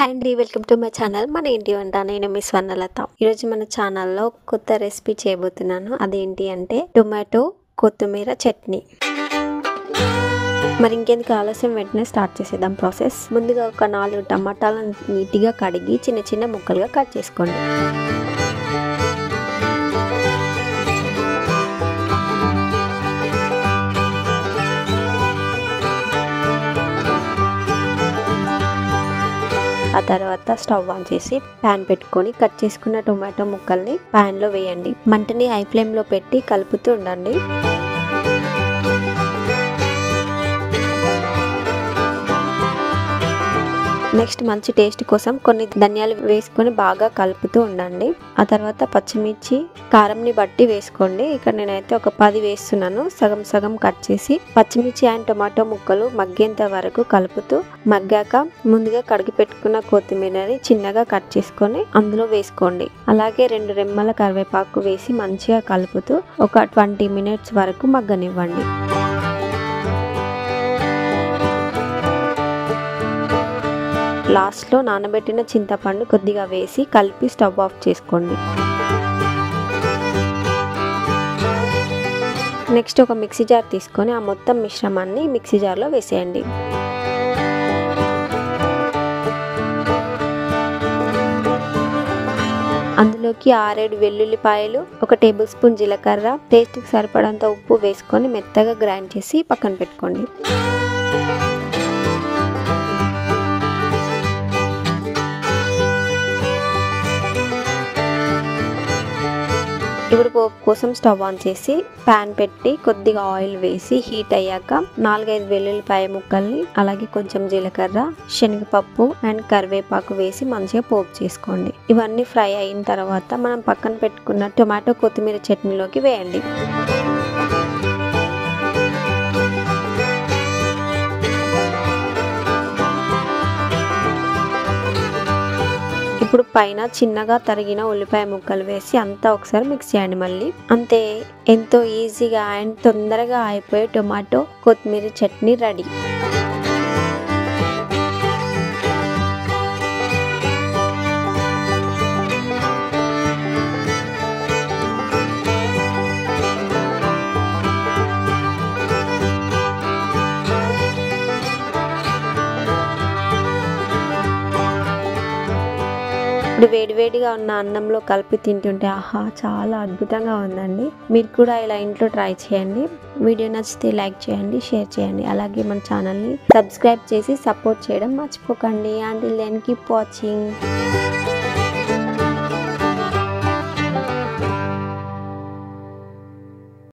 Hi అండి, welcome to my channel. మన ఇంటి వంట. నేను మీ స్వర్ణలత. ఈరోజు మన ఛానల్లో కొత్త రెసిపీ చేయబోతున్నాను. అదేంటి అంటే టొమాటో కొత్తిమీర చట్నీ. మరి ఇంకెందుకు ఆలస్యం, వెంటనే స్టార్ట్ చేసేద్దాం ప్రాసెస్. ముందుగా ఒక 4 టమాటాలను నీట్గా కడిగి చిన్న చిన్న ముక్కలుగా కట్ చేసుకోండి. ఆ తర్వాత స్టవ్ ఆన్ చేసి ప్యాన్ పెట్టుకొని కట్ చేసుకున్న టొమాటో ముక్కల్ని ప్యాన్లో వేయండి. మంటని హై ఫ్లేమ్లో పెట్టి కలుపుతూ ఉండండి. నెక్స్ట్ మంచి టేస్ట్ కోసం కొన్ని ధనియాలు వేసుకొని బాగా కలుపుతూ ఉండండి. ఆ తర్వాత పచ్చిమిర్చి కారంని బట్టి వేసుకోండి. ఇక్కడ నేనైతే ఒక 10 వేస్తున్నాను. సగం సగం కట్ చేసి పచ్చిమిర్చి అండ్ టొమాటో ముక్కలు మగ్గేంత వరకు కలుపుతూ మగ్గాక ముందుగా కడిగి పెట్టుకున్న కొత్తిమీరని చిన్నగా కట్ చేసుకొని అందులో వేసుకోండి. అలాగే 2 రెమ్మల కరివేపాకు వేసి మంచిగా కలుపుతూ ఒక 20 మినిట్స్ వరకు మగ్గనివ్వండి. లాస్ట్లో నానబెట్టిన చింతపండు కొద్దిగా వేసి కలిపి స్టవ్ ఆఫ్ చేసుకోండి. నెక్స్ట్ ఒక మిక్సీ జార్ తీసుకొని ఆ మొత్తం మిశ్రమాన్ని మిక్సీ జార్లో వేసేయండి. అందులోకి 6-7 వెల్లుల్లిపాయలు, 1 టేబుల్ స్పూన్ జీలకర్ర, టేస్ట్కి సరిపడంత ఉప్పు వేసుకొని మెత్తగా గ్రైండ్ చేసి పక్కన పెట్టుకోండి. ఇప్పుడు పోపు కోసం స్టవ్ ఆన్ చేసి ప్యాన్ పెట్టి కొద్దిగా ఆయిల్ వేసి హీట్ అయ్యాక 4-5 వెల్లుల్లిపాయ ముక్కల్ని, అలాగే కొంచెం జీలకర్ర, శనగపప్పు అండ్ కరివేపాకు వేసి మంచిగా పోపు చేసుకోండి. ఇవన్నీ ఫ్రై అయిన తర్వాత మనం పక్కన పెట్టుకున్న టొమాటో కొత్తిమీర చట్నీలోకి వేయండి. ఇప్పుడు పైన చిన్నగా తరిగిన ఉల్లిపాయ ముక్కలు వేసి అంతా ఒకసారి మిక్స్ చేయండి. మళ్ళీ అంతే, ఎంతో ఈజీగా అండ్ తొందరగా అయిపోయే టొమాటో కొత్తిమీర చట్నీ రెడీ. ఇప్పుడు వేడివేడిగా ఉన్న అన్నంలో కలిపి తింటుంటే ఆహా, చాలా అద్భుతంగా ఉందండి. మీరు కూడా ఇలా ఇంట్లో ట్రై చేయండి. వీడియో నచ్చితే లైక్ చేయండి, షేర్ చేయండి. అలాగే మన ఛానల్ని సబ్స్క్రైబ్ చేసి సపోర్ట్ చేయడం మర్చిపోకండి. Until then keep watching.